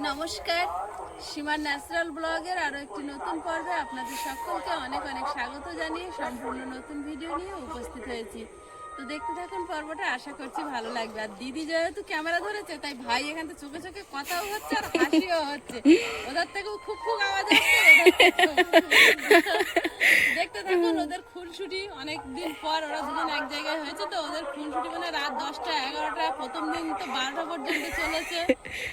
নমস্কার, সীমার ন্যাচারাল ব্লগের আরো একটি নতুন পর্বে আপনাদের সকলকে অনেক অনেক স্বাগত জানিয়ে সম্পূর্ণ নতুন ভিডিও নিয়ে উপস্থিত হয়েছি। তো দেখতে থাকুন পর্বটা, আশা করছি ভালো লাগবে। আর দিদি যেহেতু ক্যামেরা ধরেছে তাই ভাই এখান থেকে চোখে চোখে কথাও হচ্ছে আর হাসিও হচ্ছে। ওদের থেকেও খুব খুব আওয়াজ হচ্ছে। দেখতে থাকুন ওদের খুনসুটি, অনেকদিন পর ওরা দুজন এক জায়গায় হয়েছে, তো ওদের খুনসুটি মানে রাত 10টা 11টা, প্রথম দিন তো 12টা পর্যন্ত চলেছে।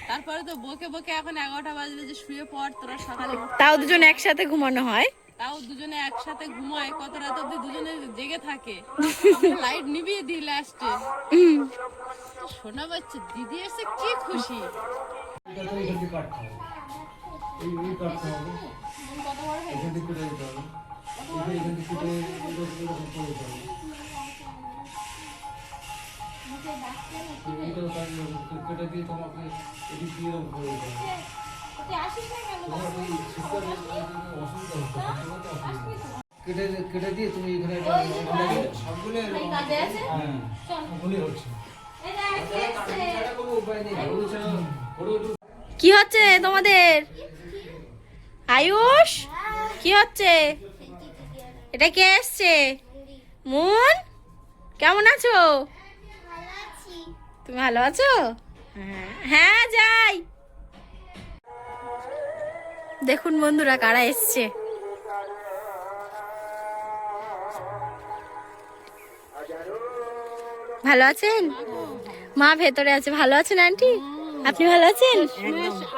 তারপরে তো বকে বকে এখন 11টা বাজলে যে শুয়ে পড় তোরা সকালে। তাও দুজন একসাথে ঘুমানো হয়, তাও দুজনে একসাথে ঘুমায়, কত রাত অব্দি দুজনে জেগে থাকে। লাইট নিভিয়ে দিই লাস্টে। শোনা পাচ্ছে দিদি এসে কি খুশি। কেটে দিয়ে তুমি এখানে সবগুলো হচ্ছে। কি হচ্ছে তোমাদের? আয়ুষ, কি হচ্ছে? এটা কে এসছে? মুন, কেমন আছো? তুমি ভালো আছো? হ্যাঁ যাই। দেখুন বন্ধুরা কারা এসছে। ভালো আছেন? মা ভেতরে আছে। ভালো আছেন আন্টি? আপনি ভালো আছেন?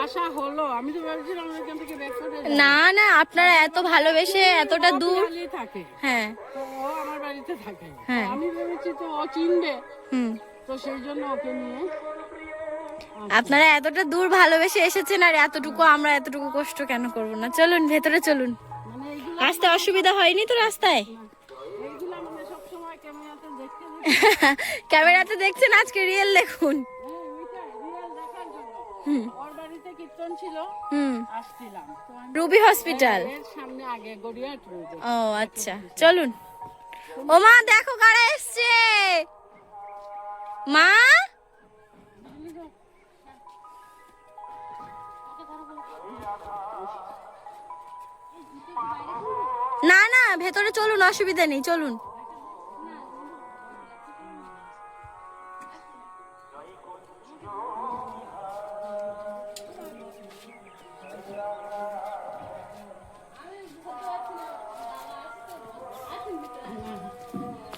আশা হলো, আমি তো ভাবছিলাম এখান থেকে ব্যাক করে না না, আপনারা এত ভালোবেসে এতটা দূর। থাকে। হ্যাঁ, তো ও আমার বাড়িতে থাকে। হ্যাঁ। আমি ভেবেছি তো ও চিনবে, হুম। তো সেই জন্য ওকে নিয়ে। আপনারা এতটা দূর ভালোবেসে এসেছেন, আর এতটুকু আমরা এতটুকু কষ্ট কেন করব না? চলুন ভেতরে চলুন। মানে এইগুলো আসতে অসুবিধা হয়নি তো রাস্তায়? এইগুলো মানে সবসময় ক্যামেরাতে দেখতে ক্যামেরাতে দেখছেন, আজকে রিয়েল দেখুন। রিয়েল দেখার জন্য। ওর বাড়িতে কীর্তন ছিল, হুম। আসছিলাম তো আমি রুবি হসপিটাল। এর সামনে আগে গড়িয়াহাট রোডে। ও আচ্ছা, চলুন। ও মা দেখো কারা এসছে। মা, না না ভেতরে চলুন, অসুবিধা নেই, চলুন।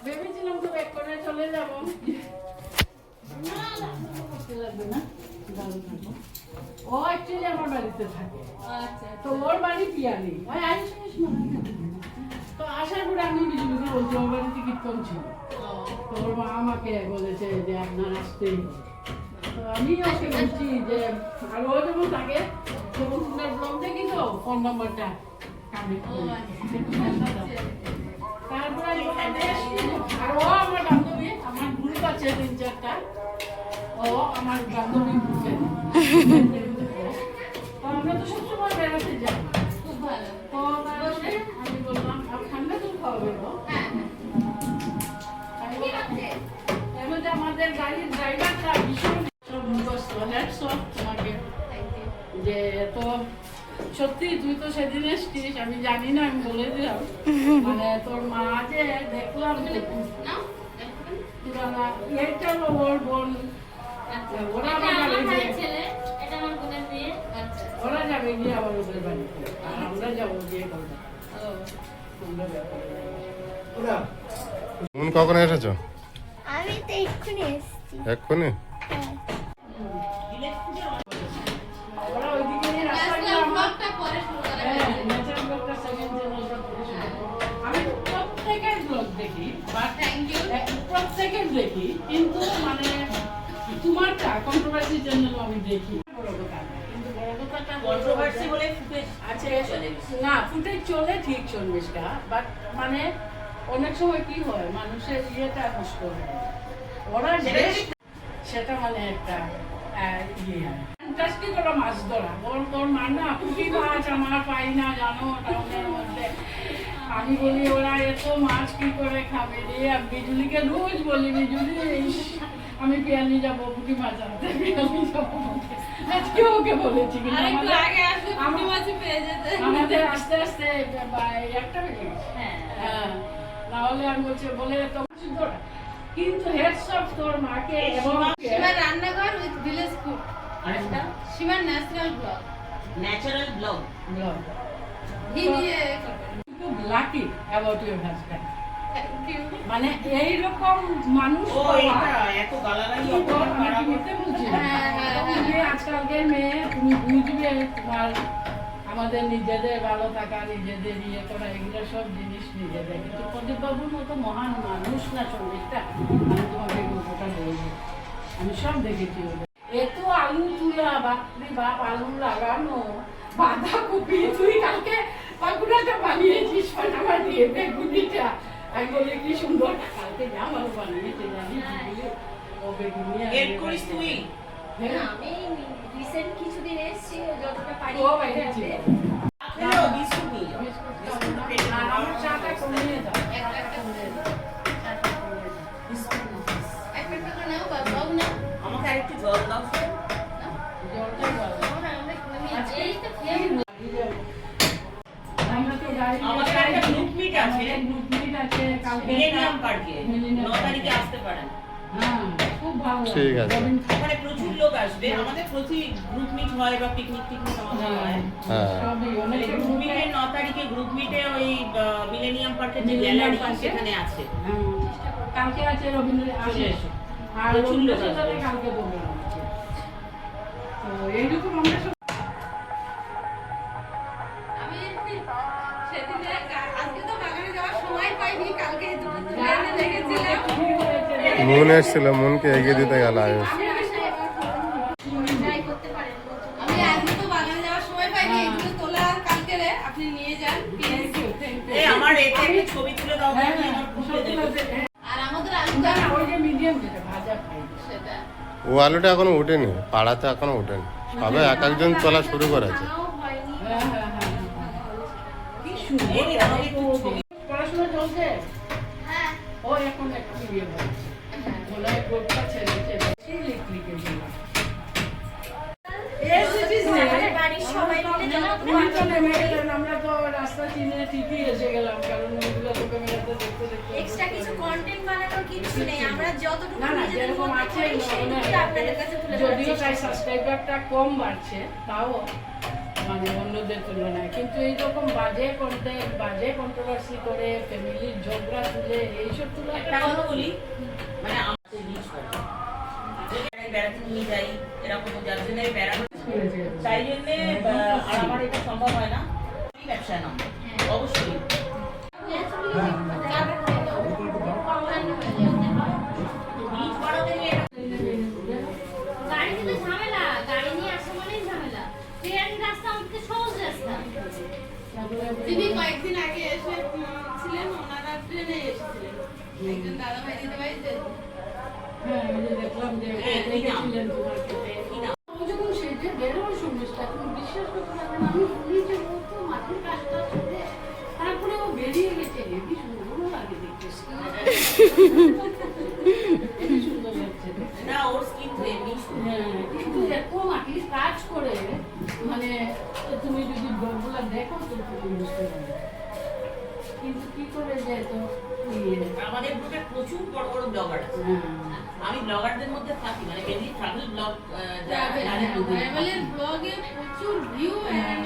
ভেবেছিলাম তো ব্যাক করে চলে যাবো। ও অ্যাকচুয়ালি আমার বাড়িতে থাকে। তো ওর বাড়ি পিয়ালি। তো আসার পরে আমি বিজুলিকে বলছি ওর বাড়িতে কীর্তন ছিল। তো ওর মা আমাকে বলেছে যে আপনার আসতেই হবে। তো আমি ওকে বলছি যে, আর ও যখন থাকে তখন তোমার ব্লগ দেখি তো ফোন নাম্বারটা কানেক্ট করে। তারপরে আমি ওখানে আসি, আর ও আমার বান্ধবী, আমার গ্রুপ আছে 3-4টা। ও আমার বান্ধবী গ্রুপে। তো আমরা তো সবসময় বেড়াতে যাই। খুব ভালো। তো তারপরে আমি বললাম ঠান্ডা দুধ খাওয়াবে তো? এর মধ্যে আমাদের গাড়ির ড্রাইভারটা ভীষণ সব মুখস্থ। হ্যাটস অফ তোমাকে যে তো সত্যি তুই তো সেদিন এসছিস, আমি জানি না, আমি বলে দিলাম। মানে তোর মা যে দেখলাম এইটা হলো ওর বোন। ওরা ওরা যাবে গিয়ে আবার ওদের বাড়িতে, আর আমরা যাবো বিয়ে করবো। তুমি কখন এসেছো? আমি তো এক্ষুনি এসেছি। এক্ষুনি? ওরা ওইদিকে নিয়ে রাস্তা গিয়ে আমি প্রত্যেকের ব্লগ দেখি, প্রত্যেকের দেখি, কিন্তু মানে তোমারটা কন্ট্রোভার্সির জন্য আমি দেখি। কিন্তু বড় কথাটা কন্ট্রোভার্সি বলে ফুটেজ আছে না, ফুটেজ চলে ঠিক চল্লিশটা, বাট মানে অনেক সময় কি হয় মানুষের ইয়েটা নষ্ট হয়। ওরা সেটা মানে একটা ইয়ে হয়। ইন্টারেস্টিং হলো মাছ ধরা। তোর মা না পুঁটি মাছ আমার পাই না জানো টাউনের মধ্যে। আমি বলি ওরা এত মাছ কি করে খাবে রে। আর বিজুলিকে রোজ বলি বিজুলি আমি পিয়ালি যাবো পুঁটি মাছ আনতে, পিয়ালি যাবো বলতে। আজকে ওকে বলেছি কিন্তু আরেকটু আমাদের- আগে আসলে পুঁটি মাছই পেয়ে যেতে। আমাদের আস্তে আস্তে একটা বেজে গেছে। হ্যাঁ, নাহলে আমি বলছি বলে তোমার সুন্দর, কিন্তু হেডস অফ তোর মাকে এবং সীমার রান্নাঘর উইথ ভিলেজ ফুড, আরেকটা সীমার ন্যাচারাল ব্লগ। Natural blog. ঘি দিয়ে খুব lucky about your husband, thank you. মানে এইরকম মানুষ ও পাওয়া- এটা এত গালাগালি আমি অপমান করা মিথ্যে বলছি না। হ্যাঁ, হ্যাঁ, হ্যাঁ। তুমি আজকালকার মেয়ে, তুমি বুঝবে তোমার আমাদের নিজেদের ভালো থাকা, নিজেদের ইয়ে করা, এগুলো সব জিনিস নিজেদের। কিন্তু প্রদীপবাবুর মতো মহান মানুষ না সঙ্গীতটা, আমি তোমাকে গল্পটা বলবো, আমি সব দেখেছি ওদের। এত আলু তুলা, বাপরে বাপ, আলু লাগানো, বাঁধাকপি, তুই কালকে পাকুড়াটা বানিয়েছিস পানামা দিয়ে, বেগুনিটা আমি বলি কি সুন্দর, কালকে যা ভালো বানিয়েছে জানিস, ও বেগুনি আর গেট করিস তুই। হ্যাঁ, আমি রিসেন্ট কিছুদিন এসেছি, যতটা পারি ও বাইরে ছিল। খেলো বিস্কুট নিয়ে যাও। আর আমার চাটা কমিয়ে দাও, চাটা কমিয়ে দাও, চাটা কমিয়ে দাও। একটা করে নাও বা ব্লগ নাও। আমাকে আরেকটু জল দাও। জলটাই ভালো। আমি এই তো খেয়ে আমরা তো গাড়ি- আমাদের একটা group meet আছে। আমাদের group meet আছে কালকে। মিলেনিয়াম পার্কে মিলেনিয়াম 9 তারিখে পার্কে। আসতে পারেন। হ্যাঁ, খুব ভালো লাগে। ঠিক আছে। রবীন্দ্র- ওখানে প্রচুর লোক আসবে। আমাদের প্রতি গ্রুপ মিট হয় বা পিকনিক আমাদের হয়। হ্যাঁ। সবই, অনেক গ্রুপ group মিটে এ- 9 তারিখে গ্রুপ মিটে ওই মিলেনিয়াম পার্কের যে মিলেনিয়াম গ্যালারি পার্কে? সেখানে আছে। হ্যাঁ, কালকে আছে রবীন্দ্র চলে এসো। আর প্রচুর রবীন্দ্র লোক আসবে। সদনে কালকে প্রোগ্রাম আছে। তো এইরকম আমরা সব আমি সেদিনে আজকে তো বাগানে যাওয়ার সময় পাইনি, কালকে দুটো তুলে এনে রেখেছিলাম। মন এসেছিল, মনকে এগিয়ে দিতে গেল আয়ুষ। আমি আশায় এবার ট্রাই করতে পারেন। আমি আজকে তো বাগানে যাওয়ার সময় পাইনি, এগুলো তোলা আর কালকে আপনি নিয়ে যান প্লিজ। এই আমার এতে একটা ছবি তুলে দাও তো, আমি আমার গ্রুপে দেবো। আর আমাদের না, আলুটা না, ওই যে মিডিয়াম যেটা ভাজা খাই। সেটা ও আলুটা এখনো ওঠেনি, পাড়াতে এখনো ওঠেনি, সবে এক একজন তোলা শুরু করেছে। খাওয়াও হয়নি। হ্যাঁ, হ্যাঁ, হ্যাঁ, হ্যাঁ। কি সুন্দর, এই আমাকে একটু ছবি। পড়াশোনা চলছে? হ্যাঁ, ও এখন একটু ইয়ে হচ্ছে, গোলায় কোটটা ছেড়েছে, বেশি লিখলিখে দিল। বাড়ির সবাই মিলে যাবো। তুমি তো নেমে গেলেন, আমরা তো রাস্তা চিনে ঠিকই এসে গেলাম, কারণ ওইগুলো তো ক্যামেরাতে দেখতে দেখতে এক্সট্রা কিছু কন্টেন্ট বানানোর কিছু নেই, আমরা যতটুকু না না, নিজেদের যেরকম মধ্যে আছে করি সেইটুকুই আপনাদের কাছে তুলে ধরার যদিও চেষ্টা তাই করি। সাবস্ক্রাইবারটা কম বাড়ছে, তাও মানে অন্যদের তুলনায়, কিন্তু এইরকম বাজে কন্টেন্ট, বাজে কন্ট্রোভার্সি করে, ফ্যামিলির ঝগড়া তুলে, এইসব তুলে একটা কথা বলি, মানে আমাদের রিচ হয়। বেড়াতে নিয়ে যাই, এরকম যার জন্য বেড়ানো, তাই জন্যে আর আমার এটা সম্ভব হয় না। আমি ব্যবসায় নাম অবশ্যই। রিচ বাড়াতে গিয়ে গাড়ি নিলে ঝামেলা, গাড়ি নিয়ে আসা মানেই ঝামেলা। ট্রেন রাস্তা আমাদের সহজ রাস্তা। দিদি কয়েকদিন আগে এসে ছিলেন, ওনারা ট্রেনে এসেছিলেন, একজন দাদা ভাই দিদি ভাই যে হ্যাঁ, আমি যে দেখলাম যে দেখেছিলেন তোমার ক্ষেত্রে। আমি যখন সেজে বেরোর সমস্যা, তুমি বিশ্বাস করতে পারবে না, আমি শুনি যে ও তো মাটির কাজটা করে, তারপরে ও বেরিয়ে গেছে, হেবি সুন্দরও লাগে দেখতে, হেবি সুন্দর লাগছে দেখতে। না, ওর স্কিন তো এমনি সুন্দর। হ্যাঁ, কিন্তু এত মাটির কাজ করে, মানে তুমি যদি ব্লগগুলো দেখো তো তুমি বুঝতে পারবে, কিন্তু কি করে যে এত ইয়ে, আমাদের গ্রুপে প্রচুর বড় বড় ব্লগার আছে। হ্যাঁ। আমি ব্লগারদের মধ্যে থাকি, মানে মেনলি ট্রাভেল ব্লগ ট্রাভেলের ব্লগে প্রচুর ভিউ এন্ড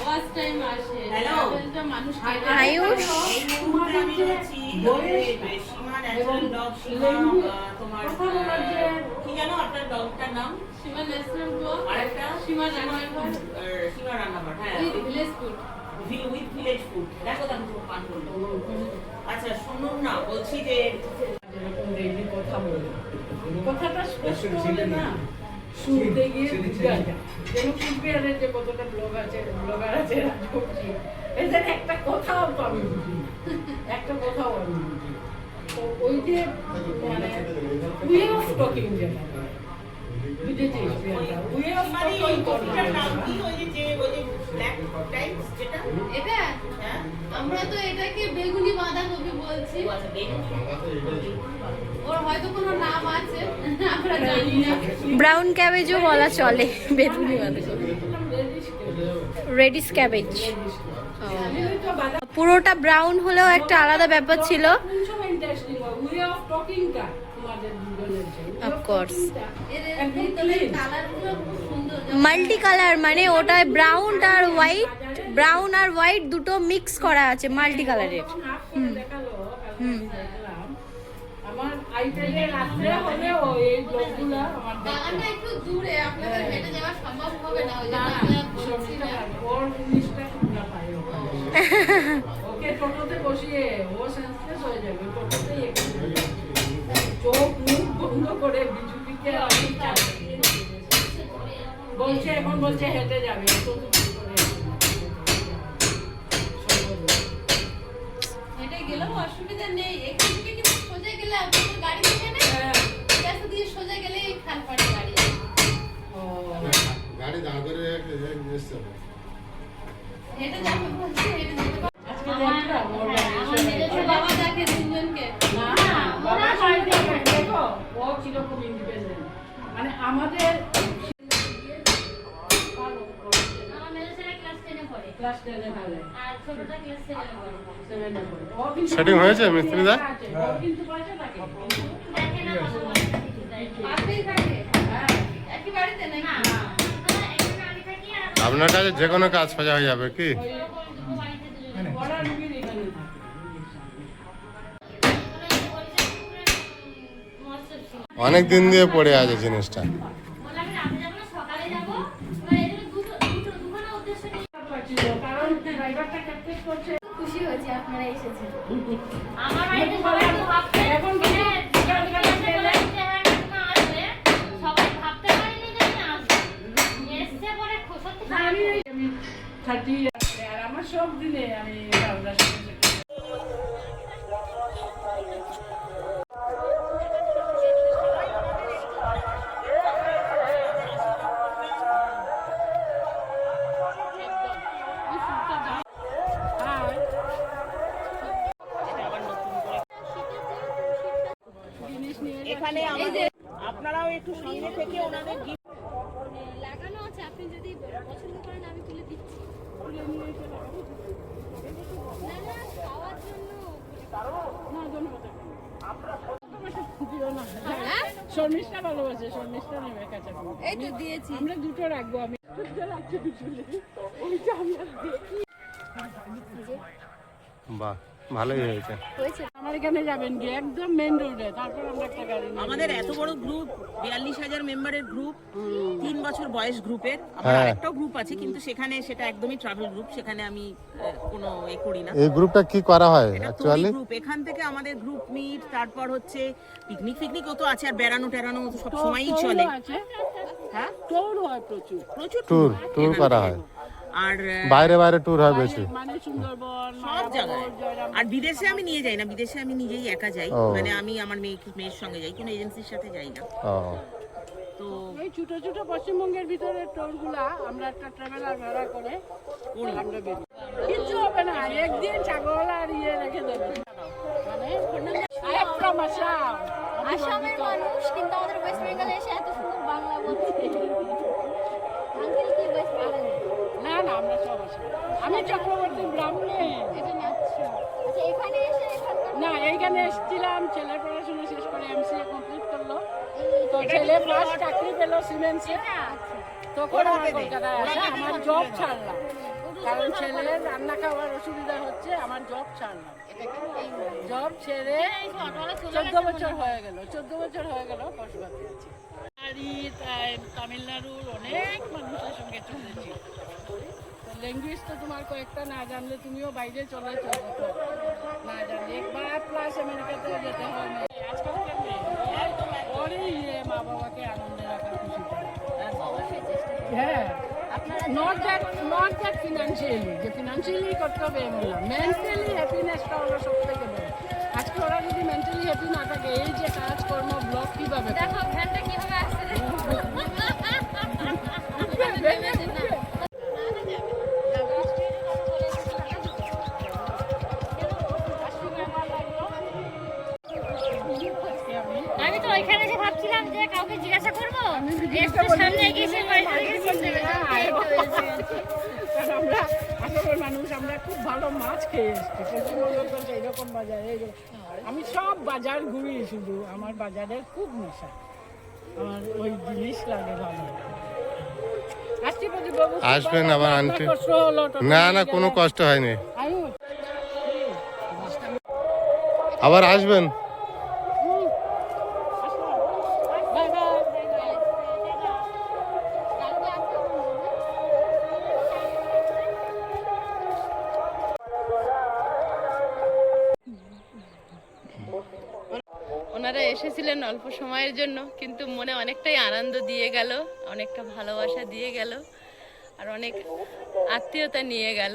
ওয়াচ টাইম আসে। Hello. ট্রাভেলটা মানুষ আয়ুষ এই মুহূর্তে আমি রয়েছি সীমা ন্যাচারাল ব্লগ, সীমা তোমার কি জানো আপনার ব্লগটার নাম? সীমা ন্যাশনাল ব্লগ, আরেকটা সীমা রান্নাঘর সীমা রান্নাঘর। হ্যাঁ, with village food. With village food. দেখো তো আমি তোমার পান করলো। আচ্ছা শুনুন না, বলছি যে যেরকম ডেইলি কথা বলে, কথাটা স্পষ্ট হলে না শুনতে গিয়ে বুঝে যায়। যেন কুচবিহারের যে কতটা ব্লগার আছে রাজবংশী, এদের একটা কথাও তো আমি বুঝি না, একটা কথাও আমি বুঝি না। তো ওই যে মানে ওয়ে অফ টকিং যেটা বলে, বুঝেছিস ওয়ে অফ মানে টকিং এই কফিটার নাম কি? ওই যে ব্ল্যাক টাইমস যেটা? এটা হ্যাঁ, আমরা তো এটাকে বেগুনি বাঁধাকপি বলছি। বলছি ও আচ্ছা, বেগুন। ওর হয়তো কোনো নাম আছে আমরা জানি না। ব্রাউন ক্যাবেজও বলা চলে, বেগুনি বলে, রেডিশ ক্যাবেজ। পুরোটা ব্রাউন হলেও একটা আলাদা ব্যাপার ছিল। অফকোর্স এর ভিতরে কালারগুলো খুব সুন্দর। মাল্টি কালার, মানে ওটায় ব্রাউন আর হোয়াইট দুটো মিক্স করা আছে, মাল্টি কালারের। আমার আইপ্যাডে রাখলে হলেও এই ব্লগগুলো আমার বাগানটা একটু দূরে, আপনাদের হেঁটে যাওয়া সম্ভব হবে না, ওই না জন্য না আমি আর বলছি না। ওর জিনিসটা না পাই ওকে টোটোতে বসিয়ে ও সেন্সলেস হয়ে যাবে টোটোতেই চোখ মুখ বন্ধ করে বিজুলিকে আমি বলছে, এখন বলছে হেঁটে যাবে তো করে হেঁটে গেলেও অসুবিধা নেই, এখান থেকে কিন্তু সোজা গেলে আপনাদের গাড়ি থেকে নেই, রাস্তা দিয়ে সোজা গেলেই খালপাড়ে গাড়ি আছে। গাড়ি দাঁড় করে হেঁটে যাবে বলছে, হেঁটে যেতে পারবে। আজকে দেখলাম ওর ওর বাবা দেখে তিনজনকে। না বাবা বাড়িতে দেখো ও কিরকম ইন্ডিপেন্ডেন্ট, মানে আমাদের আমার মেজো ছেলে ক্লাস 10 এ পড়ে ক্লাস 10 এ ভালো আর ছোটটা ক্লাস 7 এ পড়ে। 7 এ পড়ে। ও কিন্তু Setting হয়েছে মিস্ত্রিদা? ও কিন্তু পয়সা থাকে দেখে না কত বয়স থেকে যায়। পাশেই থাকে, হ্যাঁ একই বাড়িতে নাকি? না আমরা এখানে আমি থাকি আর আপনার কাছে যে কোনো কাজ সোজা হয়ে যাবে কি? দুটো বাড়িতে দুজন। ওরা রুগীর এখানে থাকে অনেক দিন দিয়ে পড়ে আছে জিনিসটা। বললাম রাতে যাবো না সকালে যাবো, এবার এদের দুখানা উদ্দেশ্য নিয়ে কারণ ড্রাইভারটা ক্যাপচার করছে খুশি হয়েছি আপনারা এসেছেন। আমার বাড়িতে সবাই তো ভাবতে এখন কিন্তু আসবে, সবাই ভাবতে পারেনি যে আমি আসবো, এসছে পরে সত্যি না, আমি 30 আর আমার সব দিনে আমি রাউন্ডার এখানে আমাদের আপনারাও একটু সঙ্গে থেকে ওনাদের gift লাগানো আছে, আপনি যদি পছন্দ করেন আমি তুলে দিচ্ছি। না না, খাওয়ার জন্য। শর্মিষ্ঠা ভালোবাসে, শর্মিষ্ঠা নেবে কাঁচা ফুল। এই তো দিয়েছি। আমরা দুটো রাখবো, আমি দুটো রাখছি বিচুলি ওইটা আমি আর দেখি। বাহ, ভালোই হয়েছে। আমার এখানে যাবেন কি একদম মেইন রোডে, তারপর আমরা একটা গাড়ি নিয়ে আমাদের এত বড় গ্রুপ 42,000 মেম্বারের গ্রুপ 3 বছর বয়স গ্রুপের আমার হ্যাঁ। আরেকটাও গ্রুপ আছে কিন্তু সেখানে সেটা একদমই ট্রাভেল গ্রুপ, সেখানে আমি কোনো করি না। এই গ্রুপটা কি করা হয় এটা অ্যাকচুয়ালি? গ্রুপ, এখান থেকে আমাদের গ্রুপ মিট, তারপর হচ্ছে পিকনিক তো আছে, আর বেড়ানো টেরানো তো সব সময়ই চলে। আছে, হ্যাঁ, টোল হয় প্রচুর, প্রচুর ট্যুর করা হয়, আর বাইরে ট্যুর হয় বেশি। মানে সুন্দরবন সব জায়গায়। আর বিদেশে আমি নিয়ে যাই না, বিদেশে আমি নিজেই একা যাই, ও। মানে আমি আমার মেয়ের সঙ্গে যাই, কোনো এজেন্সির সাথে যাই না। ও, তো এই ছোট ছোট পশ্চিমবঙ্গের ভিতরে টোলগুলা আমরা একটা ট্রাভেলার ভাড়া করে আমরা বেরোই। কিচ্ছু হবে না, একদিন ছাগল আর রেখে দেবে। মানে I am from Assam. আসামের মানুষ কিন্তু আমাদের ওয়েস্ট বেঙ্গলে এসে এত সুন্দর বাংলা বলছে। আঙ্কেল কি ওয়েস্ট বেঙ্গল? না না, আমরা সব আসাম। আমি চক্রবর্তী ব্রাহ্মণে। এখানে আচ্ছা আচ্ছা, এখানে এসে এখানকার না, এইখানে এসেছিলাম, ছেলের পড়াশোনা শেষ করে MCA কমপ্লিট করলো, তো ছেলে ফার্স্ট চাকরি পেলো সিমেন্সে, তখন আমার কলকাতায় আসা, আমার জব ছাড়লাম, কারণ ছেলের রান্না খাওয়ার অসুবিধা হচ্ছে, আমার জব ছাড়লাম। জব ছেড়ে 14 বছর হয়ে গেল, 14 বছর হয়ে গেল বসবাসে আছি। তামিলনাড়ুর অনেক মানুষের সঙ্গে চলেছি। ল্যাঙ্গুয়েজ তো তোমার কয়েকটা না জানলে তুমিও বাইরে চলে যাবে, না জানলে একবার প্লাস আমেরিকাতেও যেতে হয় না। আজকালকার ওরই মা বাবাকে আনন্দে রাখা, খুশি করা। হ্যাঁ, নট দ্যাট ফিনান্সিয়ালি, যে ফিনান্সিয়ালি করতে হবে এমন না, মেন্টালি হ্যাপিনেসটা হলো সব থেকে বড়। আজকে ওরা যদি মেন্টালি হ্যাপি না থাকে, এই যে কাজকর্ম ব্লগ কিভাবে করে? দেখো ভ্যানটা কিভাবে আসছে দেখো। সামনে গেছে বাড়িতে গেছে আমরা আসামের মানুষ, আমরা খুব ভালো মাছ খেয়ে এসছি। পশ্চিমবঙ্গ তো এইরকম বাজার, আমি সব বাজার ঘুরি, শুধু আমার বাজারের খুব নেশা, আমার ওই জিনিস লাগে ভালো। আসছি প্রদীপবাবু, আসবেন আবার আন্টি। কষ্ট হলো তো? না না, কোনো কষ্ট হয়নি, আবার আসবেন। Bye bye. ওনারা এসেছিলেন অল্প সময়ের জন্য, কিন্তু মনে অনেকটাই আনন্দ দিয়ে গেল, অনেকটা ভালোবাসা দিয়ে গেল, আর অনেক আত্মীয়তা নিয়ে গেল।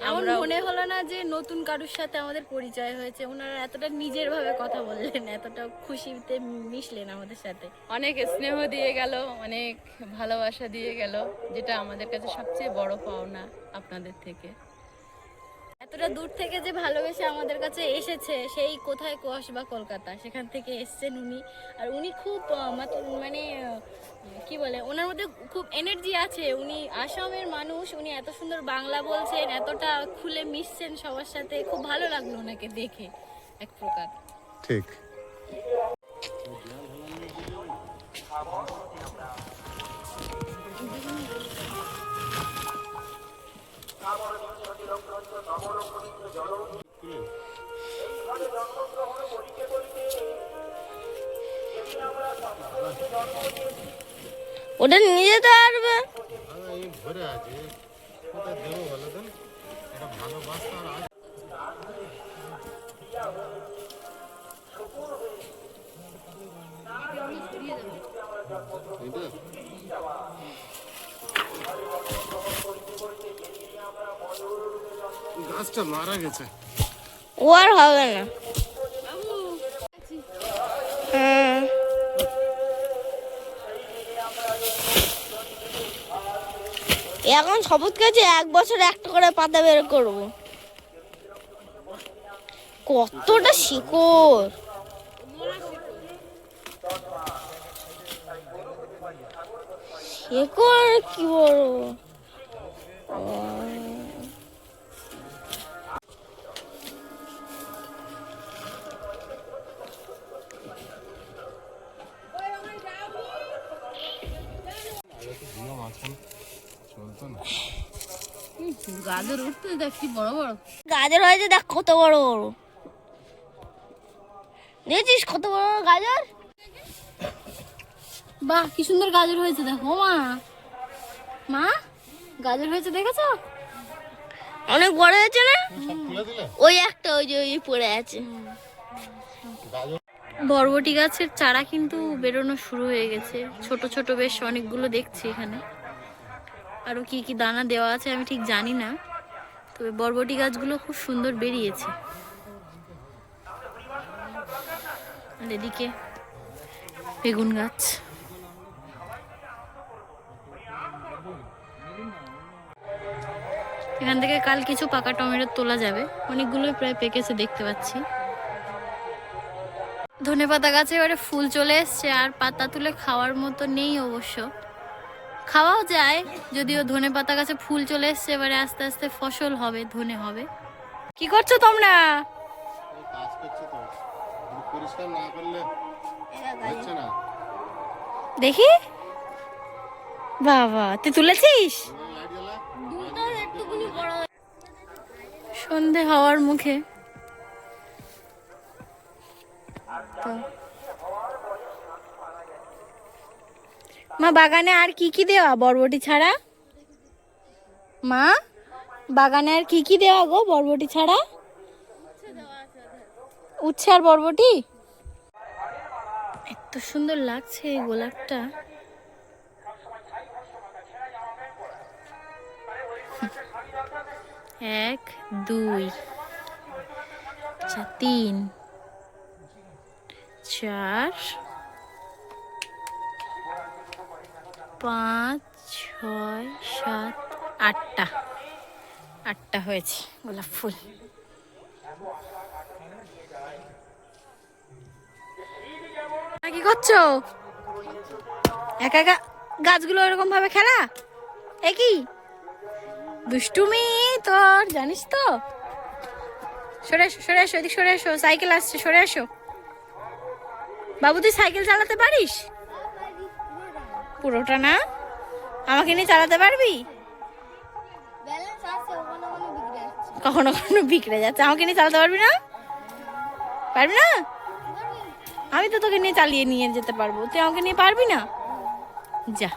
এমন মনে হলো না যে নতুন কারোর সাথে আমাদের পরিচয় হয়েছে। ওনারা এতটা নিজের ভাবে কথা বললেন, এতটা খুশিতে মিশলেন আমাদের সাথে। অনেক স্নেহ দিয়ে গেল, অনেক ভালোবাসা দিয়ে গেল, যেটা আমাদের কাছে সবচেয়ে বড় পাওনা আপনাদের থেকে। এতটা দূর থেকে যে ভালোবেসে আমাদের কাছে এসেছে, সেই কোথায় কোয়াশ বা কলকাতা, সেখান থেকে এসেছেন উনি। আর উনি খুব মানে কি বলে, ওনার মধ্যে খুব এনার্জি আছে। উনি আসামের মানুষ, উনি এত সুন্দর বাংলা বলছেন, এতটা খুলে মিশছেন সবার সাথে, খুব ভালো লাগলো ওনাকে দেখে এক প্রকার। ঠিক। ওটা নিয়ে যেতে পারবে? ঘরে আছে, কোথায় দেবো বলো তো? এটা ভালো বাস্তা আর গাছটা মারা গেছে, ও আর হবে না। হ্যাঁ, এখন শপথ কাছে 1 বছর একটা করে পাতা বের করব। কতটা শিকড়! শিকড় কি বড়! চলতো না। গাজর উঠতে দেখ কি বড় বড় গাজর হয়েছে, দেখ কত বড় বড়। দেখছিস কত বড় বড় গাজর? বাহ, কি সুন্দর গাজর হয়েছে, দেখো মা। মা, গাজর হয়েছে দেখেছো? অনেক বড় হয়েছে না? সব তুলে দিলে ওই একটা, ওই যে ওই পড়ে আছে। বরবটি গাছের চারা কিন্তু বেরোনো শুরু হয়ে গেছে, ছোট ছোট বেশ অনেকগুলো দেখছি এখানে। আরো কি কি দানা দেওয়া আছে আমি ঠিক জানি না, তবে বরবটি গাছগুলো খুব সুন্দর বেরিয়েছে। আর এদিকে বেগুন গাছ। এখান থেকে কাল কিছু পাকা টমেটো তোলা যাবে, অনেকগুলোই প্রায় পেকেছে দেখতে পাচ্ছি। ধনেপাতা গাছে এবারে ফুল চলে এসছে, আর পাতা তুলে খাওয়ার মতো নেই অবশ্য, খাওয়াও যায় যদিও। ধনেপাতা গাছে ফুল চলে এসছে, এবারে আস্তে আস্তে ফসল হবে, ধনে হবে। কি করছো তোমরা? কাজ করছে তো, পরিষ্কার না করলে হচ্ছে না। দেখি, বাবা তুই তুলেছিস? সন্ধে হওয়ার মুখে। মা, বাগানে আর কি কি দেওয়া বরবটি ছাড়া? মা, বাগানে আর কি কি দেওয়া গো বরবটি ছাড়া? উচ্ছে আর বরবটি। এত সুন্দর লাগছে এই গোলাপটা। 1 2 3 4 5 6 7 8টা হয়েছে গোলাপ ফুল। কি করছো? একা একা গাছগুলো এরকম ভাবে খেলা একই দুষ্টুমি তোর, জানিস তো। সরে এসো, সরে এসো, এদিক সরে এসো, সাইকেল আসছে, সরে এসো। বাবু তুই সাইকেল চালাতে পারিস? পুরোটা না, আমাকে নিয়ে চালাতে পারবি? কখনো কখনো বিগড়ে যাচ্ছে, আমাকে নিয়ে চালাতে পারবি না? পারবি না? আমি তো তোকে নিয়ে চালিয়ে নিয়ে যেতে পারবো, তুই আমাকে নিয়ে পারবি না? যা।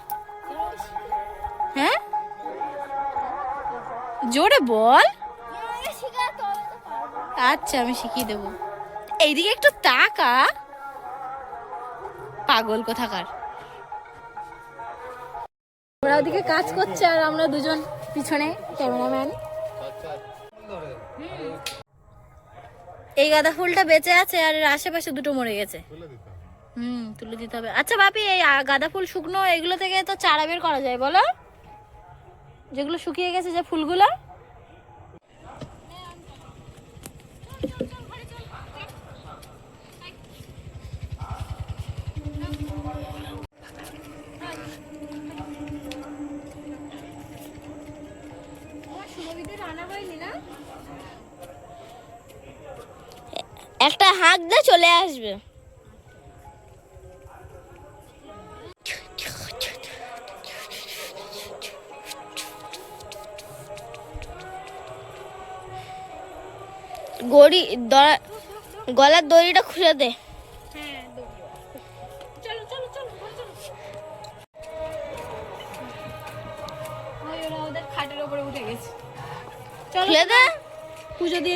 হ্যাঁ, জোরে বল। আচ্ছা, আমি শিখিয়ে দেবো। এইদিকে একটু তাকা, পাগল কোথাকার। ওরা ওদিকে কাজ করছে আর আমরা দুজন পিছনে ক্যামেরাম্যান। এই গাঁদা ফুলটা বেঁচে আছে আর এর আশেপাশে দুটো মরে গেছে। তুলে দিতে হবে। আচ্ছা বাপি, এই গাঁদা ফুল শুকনো এগুলো থেকে তো চারা বের করা যায় বলো, যেগুলো শুকিয়ে গেছে যে ফুলগুলো? একটা হাঁক দে, চলে আসবে। গলার দড়িটা খুলে দে। চলো চলো চলো চলো। ওরা ওদের খাটের উপরে উঠে গেছে। খুলে দে, পুজো দিয়ে